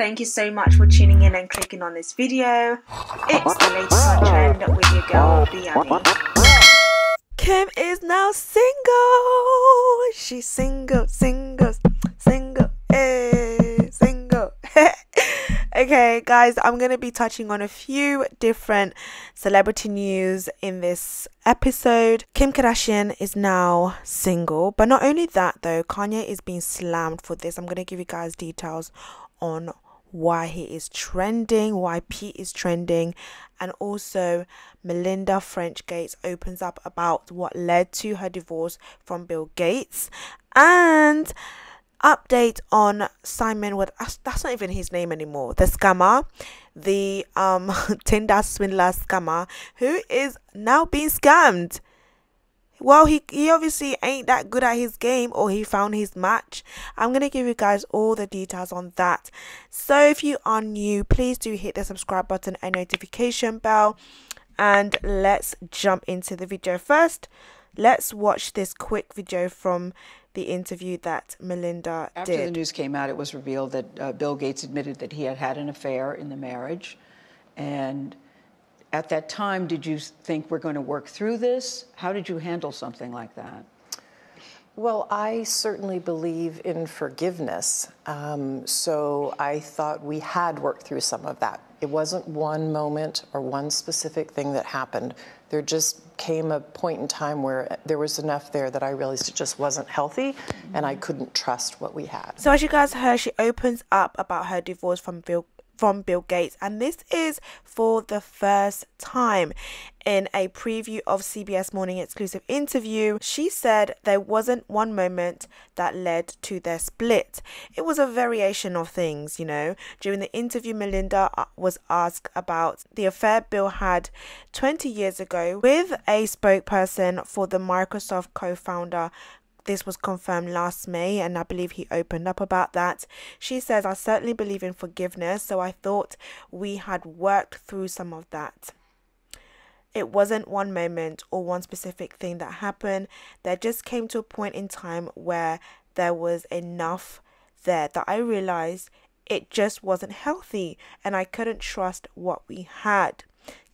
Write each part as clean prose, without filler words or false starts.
Thank you so much for tuning in and clicking on this video. It's the latest on trend with your girl, Biani. Kim is now single. She's single, single, single. Okay, guys, I'm going to be touching on a few different celebrity news in this episode. Kim Kardashian is now single, but not only that though, Kanye is being slammed for this. I'm going to give you guys details on why he is trending, why Pete is trending, and also Melinda French Gates opens up about what led to her divorce from Bill Gates, and update on Simon, what that's not even his name anymore, the scammer, the TINDER swindler scammer, who is now being scammed. Well, he obviously ain't that good at his game, or he found his match. I'm going to give you guys all the details on that. So if you are new, please do hit the subscribe button and notification bell. And let's jump into the video. First, let's watch this quick video from the interview that Melinda did. After the news came out, it was revealed that Bill Gates admitted that he had had an affair in the marriage. And at that time, did you think we're going to work through this? How did you handle something like that? Well, I certainly believe in forgiveness. So I thought we had worked through some of that. It wasn't one moment or one specific thing that happened. There just came a point in time where there was enough there that I realized it just wasn't healthy and I couldn't trust what we had. So as you guys heard, she opens up about her divorce from Bill Gates, and this is for the first time. In a preview of CBS Morning exclusive interview, she said there wasn't one moment that led to their split. It was a variation of things, you know. During the interview, Melinda was asked about the affair Bill had 20 years ago with a spokesperson for the Microsoft co-founder. This was confirmed last May, and I believe he opened up about that. She says, I certainly believe in forgiveness, so I thought we had worked through some of that. It wasn't one moment or one specific thing that happened. There just came to a point in time where there was enough there that I realized it just wasn't healthy and I couldn't trust what we had.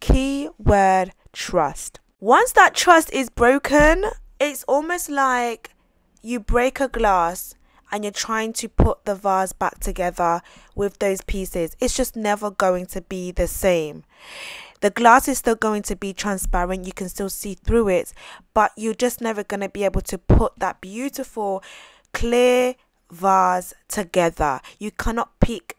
Key word, trust. Once that trust is broken, it's almost like you break a glass and you're trying to put the vase back together with those pieces. It's just never going to be the same. The glass is still going to be transparent. You can still see through it, but you're just never going to be able to put that beautiful, clear vase together. You cannot pick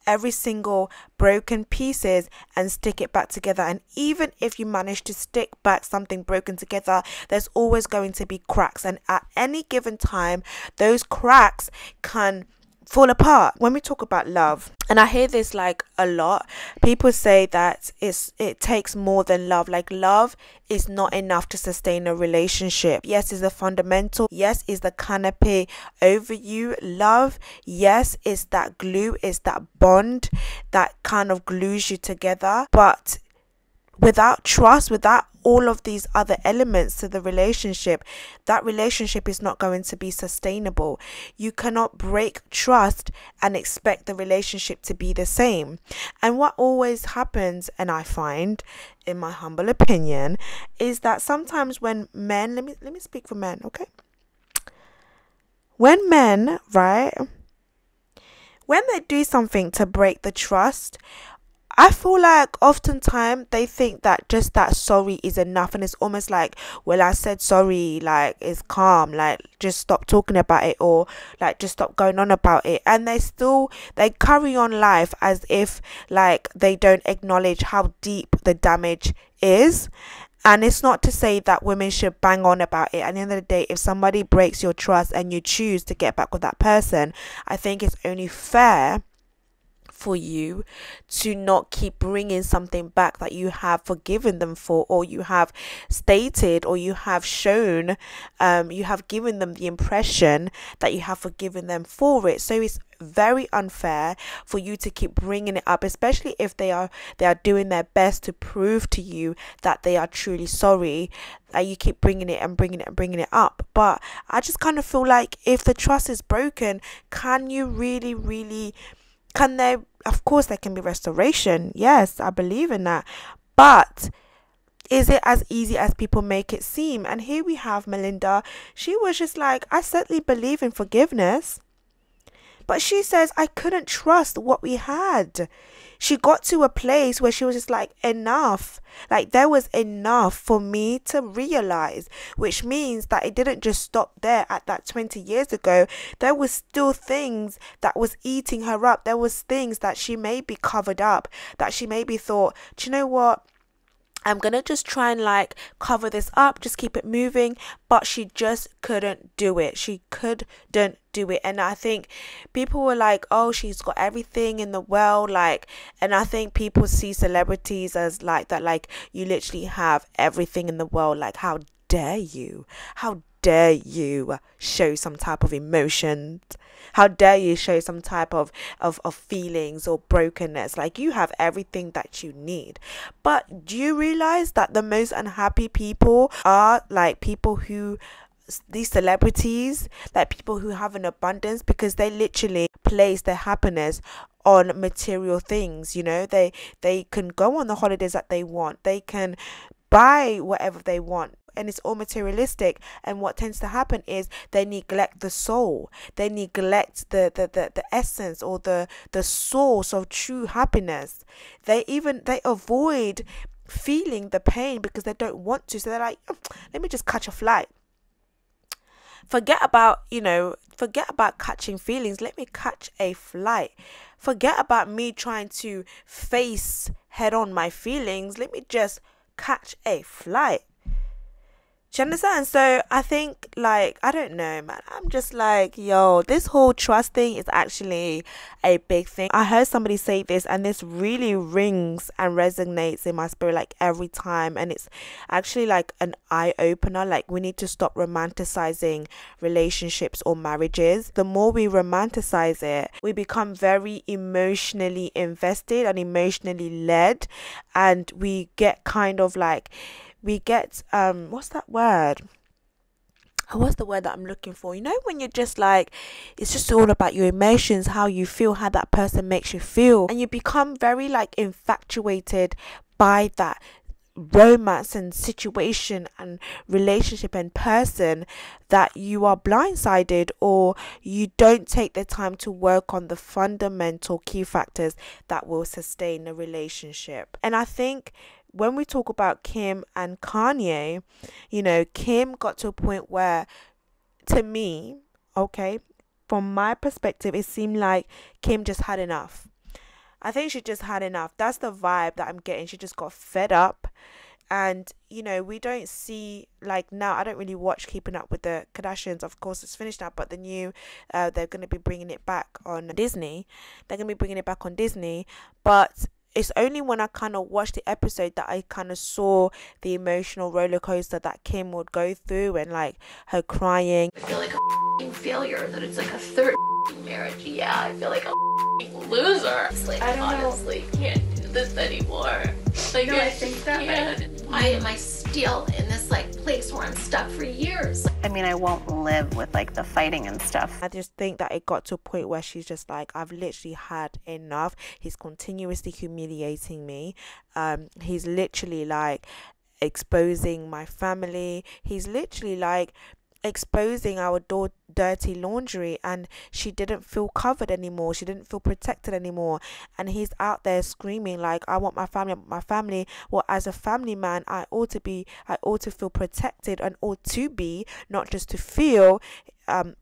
every single broken pieces and stick it back together. And even if you manage to stick back something broken together, there's always going to be cracks, and at any given time those cracks can fall apart. When we talk about love, and I hear this like a lot, people say that it takes more than love. Like, love is not enough to sustain a relationship. Yes, is the fundamental. Yes, is the canopy over you. Love, yes, is that glue, is that bond that kind of glues you together. But without trust, without all of these other elements to the relationship, that relationship is not going to be sustainable. You cannot break trust and expect the relationship to be the same. And what always happens, and I find, in my humble opinion, is that sometimes when men, let me speak for men, okay? When men, right, when they do something to break the trust, I feel like oftentimes they think that just that sorry is enough, and it's almost like, well, I said sorry, like it's calm, like just stop talking about it, or like just stop going on about it, and they carry on life as if like they don't acknowledge how deep the damage is. And it's not to say that women should bang on about it. At the end of the day, if somebody breaks your trust and you choose to get back with that person, I think it's only fair for you to not keep bringing something back that you have forgiven them for, or you have stated, or you have shown, you have given them the impression that you have forgiven them for it. So it's very unfair for you to keep bringing it up, especially if they are doing their best to prove to you that they are truly sorry, that you keep bringing it and bringing it and bringing it up. But I just kind of feel like if the trust is broken, can you really Can there, of course, there can be restoration. Yes, I believe in that. But is it as easy as people make it seem? And here we have Melinda. She was just like, I certainly believe in forgiveness. But she says, I couldn't trust what we had. She got to a place where she was just like, enough. Like, there was enough for me to realize, which means that it didn't just stop there at that 20 years ago. There was still things that was eating her up. There was things that she maybe covered up, that she maybe thought, do you know what? I'm going to just try and like cover this up, just keep it moving. But she just couldn't do it. She couldn't do it. And I think people were like, oh, she's got everything in the world. Like, and I think people see celebrities as like that, like you literally have everything in the world. Like, how dare you? How dare you show some type of emotion? How dare you show some type of feelings or brokenness? Like, you have everything that you need. But do you realize that the most unhappy people are like people who, these celebrities, like people who have an abundance, because they literally place their happiness on material things. You know, they can go on the holidays that they want, they can buy whatever they want, and it's all materialistic. And what tends to happen is they neglect the soul, they neglect the essence or the source of true happiness. They avoid feeling the pain because they don't want to. So they're like, oh, let me just catch a flight. Forget about catching feelings. Let me catch a flight. Forget about me trying to face head on my feelings. Let me just catch a flight. Do you understand? So I think, like, I don't know, man. I'm just like, yo, this whole trust thing is actually a big thing. I heard somebody say this, and this really rings and resonates in my spirit, like, every time. And it's actually like an eye opener. Like, we need to stop romanticizing relationships or marriages. The more we romanticize it, we become very emotionally invested and emotionally led, and we get kind of like, what's that word? What's the word that I'm looking for? You know, when you're just like, it's just all about your emotions, how you feel, how that person makes you feel, and you become very like infatuated by that romance and situation and relationship and person, that you are blindsided, or you don't take the time to work on the fundamental key factors that will sustain a relationship. And I think when we talk about Kim and Kanye, you know, Kim got to a point where, to me, okay, from my perspective, it seemed like Kim just had enough. I think she just had enough. That's the vibe that I'm getting. She just got fed up. And, you know, we don't see, like, now, I don't really watch Keeping Up with the Kardashians. Of course, it's finished now, but the new, they're going to be bringing it back on Disney. They're going to be bringing it back on Disney. But it's only when I kind of watched the episode that I kind of saw the emotional roller coaster that Kim would go through, and like her crying. I feel like a failure, that it's like a third marriage. Yeah, I feel like a loser. It's like, I honestly can't do this anymore. Like, no, I think that why am I still in this like place where I'm stuck for years? I mean, I won't live with like the fighting and stuff. I just think that it got to a point where she's just like, I've literally had enough. He's continuously humiliating me. He's literally like exposing my family. He's literally like exposing our dirty laundry, and she didn't feel covered anymore. She didn't feel protected anymore. And he's out there screaming like, I want my family, I want my family. Well, as a family man, I ought to feel protected, and ought to be, not just to feel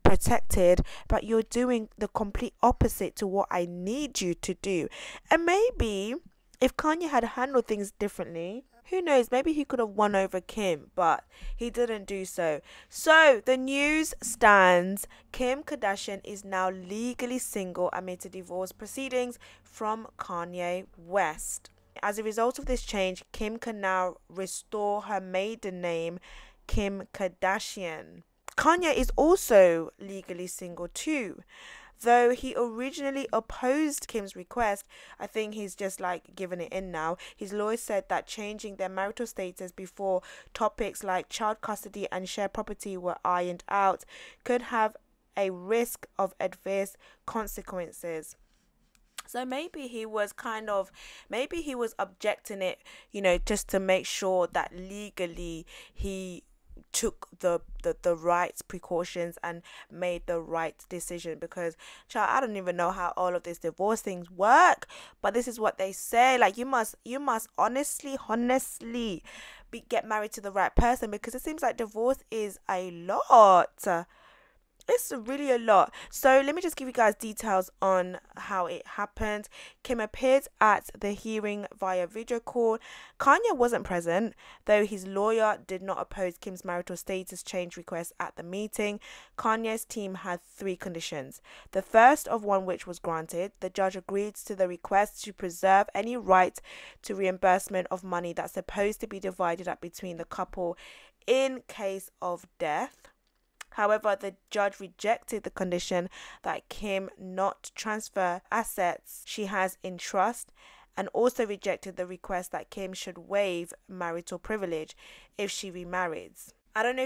protected, but you're doing the complete opposite to what I need you to do. And maybe if Kanye had handled things differently, who knows, maybe he could have won over Kim, but he didn't do so. So the news stands. Kim Kardashian is now legally single amid the divorce proceedings from Kanye West. As a result of this change, Kim can now restore her maiden name, Kim Kardashian. Kanye is also legally single too. Though he originally opposed Kim's request, I think he's just like given it in now. His lawyer said that changing their marital status before topics like child custody and shared property were ironed out could have a risk of adverse consequences. So maybe he was objecting it, just to make sure that legally he took the right precautions and made the right decision. Because, child, I don't even know how all of these divorce things work, but this is what they say. Like, you must honestly get married to the right person, because it seems like divorce is a lot. It's really a lot. So let me just give you guys details on how it happened. Kim appeared at the hearing via video call. Kanye wasn't present, though his lawyer did not oppose Kim's marital status change request at the meeting. Kanye's team had 3 conditions, the first of one which was granted. The judge agreed to the request to preserve any right to reimbursement of money that's supposed to be divided up between the couple in case of death. However, the judge rejected the condition that Kim not transfer assets she has in trust, and also rejected the request that Kim should waive marital privilege if she remarries. I don't know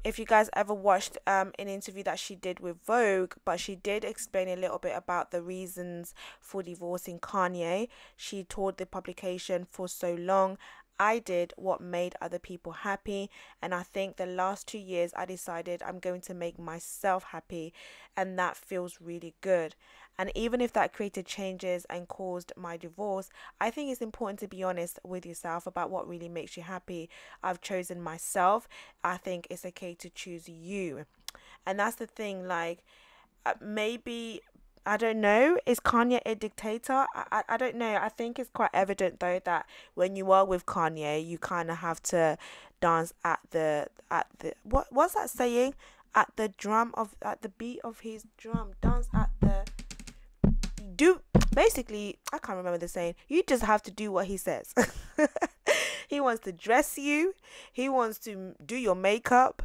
if you guys ever watched an interview that she did with Vogue, but she did explain a little bit about the reasons for divorcing Kanye. She told the publication, "For so long, I did what made other people happy, and I think the last 2 years I decided I'm going to make myself happy, and that feels really good. And even if that created changes and caused my divorce, I think it's important to be honest with yourself about what really makes you happy. I've chosen myself. I think it's okay to choose you." And that's the thing, like, maybe, I don't know, is Kanye a dictator? I don't know. I think it's quite evident though that when you are with Kanye, you kind of have to dance at the what's that saying? At the beat of his drum. Dance at the basically, I can't remember the saying. You just have to do what he says. He wants to dress you. He wants to do your makeup.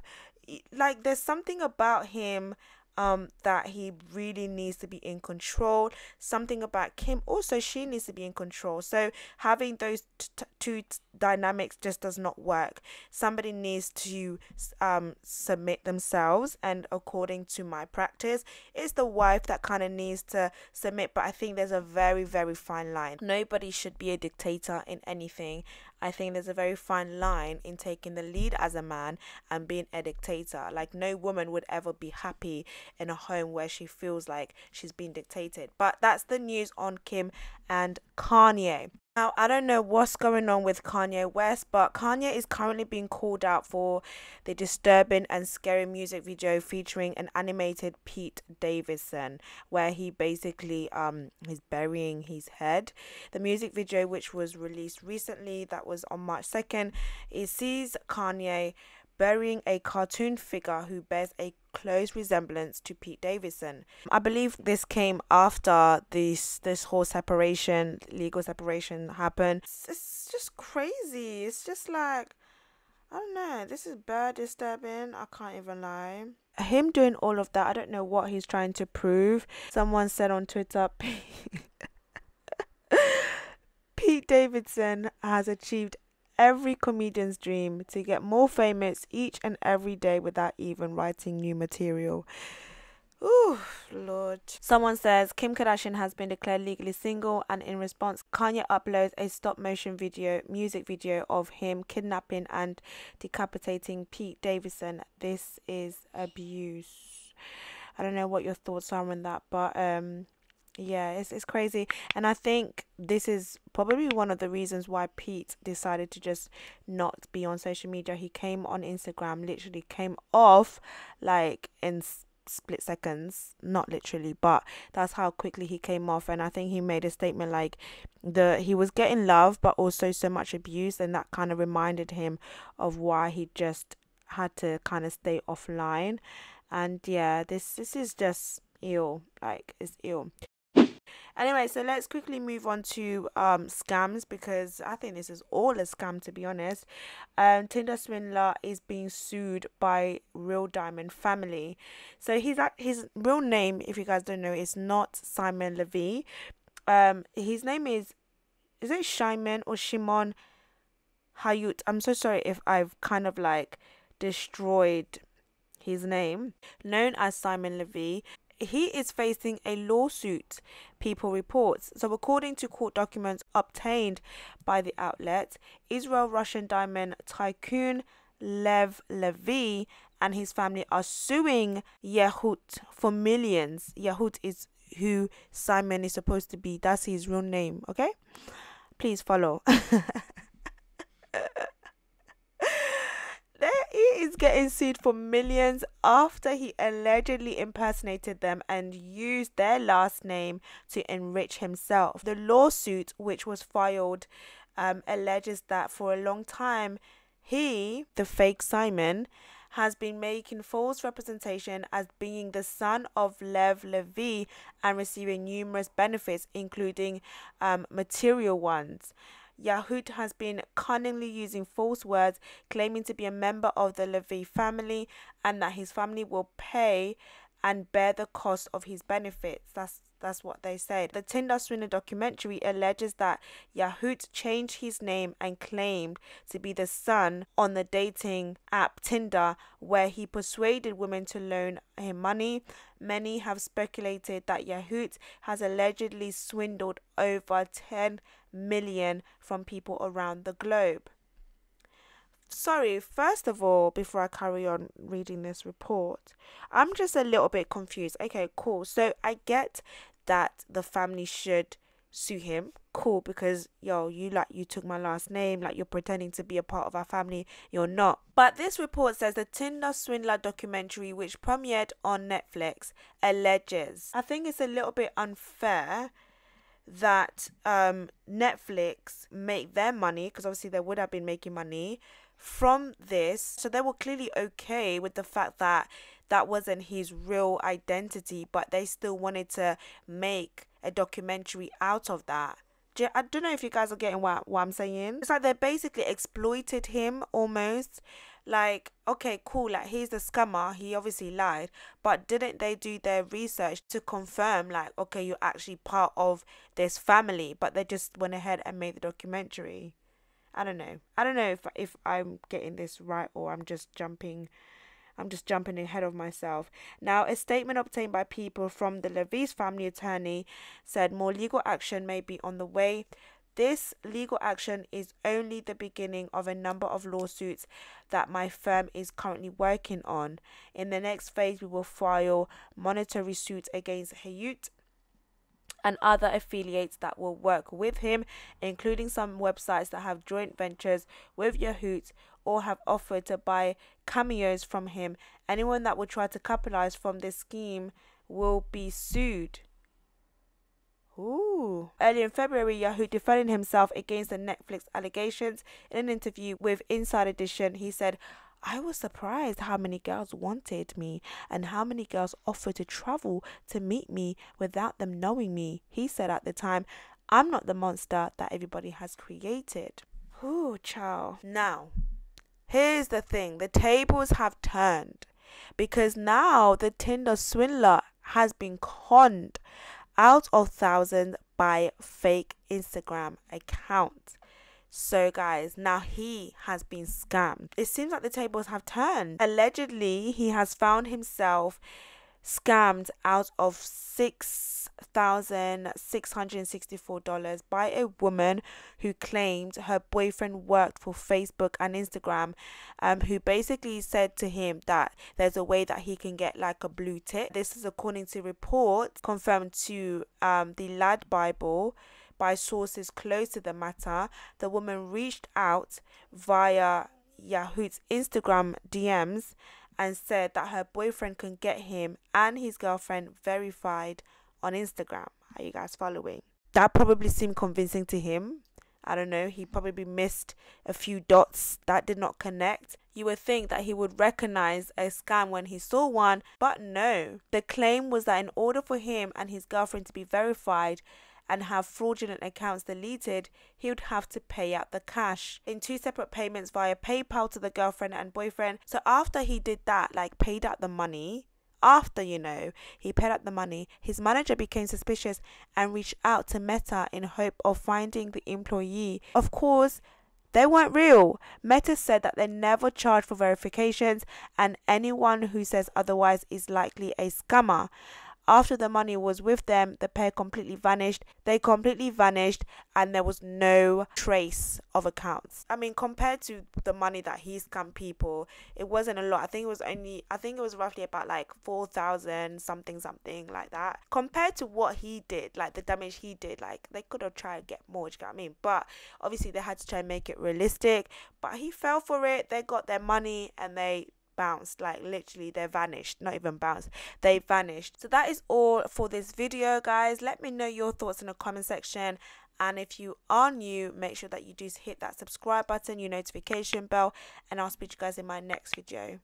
Like, there's something about him that he really needs to be in control. Something about Kim also, she needs to be in control. So having those two dynamics just does not work. Somebody needs to submit themselves, and according to my practice, it's the wife that kind of needs to submit. But I think there's a very, very fine line. Nobody should be a dictator in anything. I think there's a very fine line in taking the lead as a man and being a dictator. Like, no woman would ever be happy in a home where she feels like she's being dictated. But that's the news on Kim and Kanye. Now, I don't know what's going on with Kanye West, but Kanye is currently being called out for the disturbing and scary music video featuring an animated Pete Davidson, where he basically is burying his head. The music video, which was released recently, that was on March 2nd, it sees Kanye burying a cartoon figure who bears a close resemblance to Pete Davidson. I believe this came after this whole legal separation happened. It's just crazy. It's just like, I don't know, this is bad, disturbing, I can't even lie. Him doing all of that, I don't know what he's trying to prove. Someone said on Twitter, Pete Davidson has achieved every comedian's dream to get more famous each and every day without even writing new material. Ooh, Lord. Someone says Kim Kardashian has been declared legally single, and in response, Kanye uploads a stop-motion music video of him kidnapping and decapitating Pete Davidson. This is abuse. I don't know what your thoughts are on that, but yeah, it's crazy. And I think this is probably one of the reasons why Pete decided to just not be on social media. He came on Instagram, literally came off like in split seconds, not literally, but that's how quickly he came off. And I think he made a statement like he was getting love but also so much abuse, and that kind of reminded him of why he just had to kind of stay offline. And yeah, this is just ill. Like, it's ill. Anyway, so let's quickly move on to scams, because I think this is all a scam, to be honest. Tinder swindler is being sued by Real Diamond family. So his real name, if you guys don't know, is not Simon Levy. His name is it Shimon or Shimon Hayut? I'm so sorry if I've kind of like destroyed his name. Known as Simon Levy, he is facing a lawsuit, People reports. So according to court documents obtained by the outlet, Israel-Russian diamond tycoon Lev Levy and his family are suing Yehut for millions. Yehut is who Simon is supposed to be. That's his real name, okay? Please follow. He is getting sued for millions after he allegedly impersonated them and used their last name to enrich himself. The lawsuit, which was filed, alleges that for a long time, he, the fake Simon, has been making false representation as being the son of Lev Levy and receiving numerous benefits, including material ones. Yehut has been cunningly using false words, claiming to be a member of the Levy family and that his family will pay and bear the cost of his benefits. That's what they said. The Tinder Swindler documentary alleges that Yehut changed his name and claimed to be the son on the dating app Tinder, where he persuaded women to loan him money. Many have speculated that Yehut has allegedly swindled over 10 million from people around the globe. Sorry, first of all, before I carry on reading this report, I'm just a little bit confused. Okay, cool. So I get that the family should sue him. Cool, because you took my last name, like you're pretending to be a part of our family. You're not. But this report says the Tinder Swindler documentary, which premiered on Netflix, alleges. I think it's a little bit unfair that Netflix make their money, because obviously they would have been making money from this, so they were clearly okay with the fact that that wasn't his real identity, but they still wanted to make a documentary out of that. I don't know if you guys are getting what I'm saying. It's like they basically exploited him almost. Like, okay, cool, like he's the scammer, he obviously lied, but didn't they do their research to confirm, like, okay, you're actually part of this family? But they just went ahead and made the documentary. I don't know if I'm getting this right, or I'm just jumping ahead of myself. Now, a statement obtained by People from the Levy's family attorney said more legal action may be on the way. This legal action is only the beginning of a number of lawsuits that my firm is currently working on. In the next phase, we will file monetary suits against Yehut and other affiliates that will work with him, including some websites that have joint ventures with Yehut or have offered to buy cameos from him. Anyone that will try to capitalize from this scheme will be sued. Ooh. Earlier in February, Yehut defended himself against the Netflix allegations. In an interview with Inside Edition, he said, "I was surprised how many girls wanted me and how many girls offered to travel to meet me without them knowing me." He said at the time, "I'm not the monster that everybody has created." Ooh, child. Now, here's the thing. The tables have turned, because now the Tinder swindler has been conned out of thousands by fake Instagram accounts. So guys, now he has been scammed. It seems like the tables have turned. Allegedly, he has found himself scammed out of $6,664 by a woman who claimed her boyfriend worked for Facebook and Instagram, who basically said to him that there's a way that he can get like a blue tick. This is according to reports confirmed to the Lad Bible by sources close to the matter. The woman reached out via Yehut's Instagram DMs and said that her boyfriend can get him and his girlfriend verified on Instagram. Are you guys following? That probably seemed convincing to him. I don't know, he probably missed a few dots that did not connect. You would think that he would recognize a scam when he saw one, but no. The claim was that in order for him and his girlfriend to be verified and have fraudulent accounts deleted, he would have to pay out the cash in 2 separate payments via PayPal to the girlfriend and boyfriend. So after he did that, like paid out the money, he paid out the money, his manager became suspicious and reached out to Meta in hope of finding the employee. Of course, they weren't real. Meta said that they never charge for verifications and anyone who says otherwise is likely a scammer. after the money was with them, the pair completely vanished. They completely vanished, and there was no trace of accounts. I mean, compared to the money that he scammed people, it wasn't a lot. I think it was roughly about like 4,000 something like that. Compared to what he did, like the damage he did, like they could have tried to get more, do you know what I mean? But obviously they had to try and make it realistic, but he fell for it. They got their money and they bounced, like literally they vanished, not even bounced, they vanished. So that is all for this video, guys. Let me know your thoughts in the comment section, and if you are new, make sure that you do hit that subscribe button, your notification bell, and I'll speak to you guys in my next video.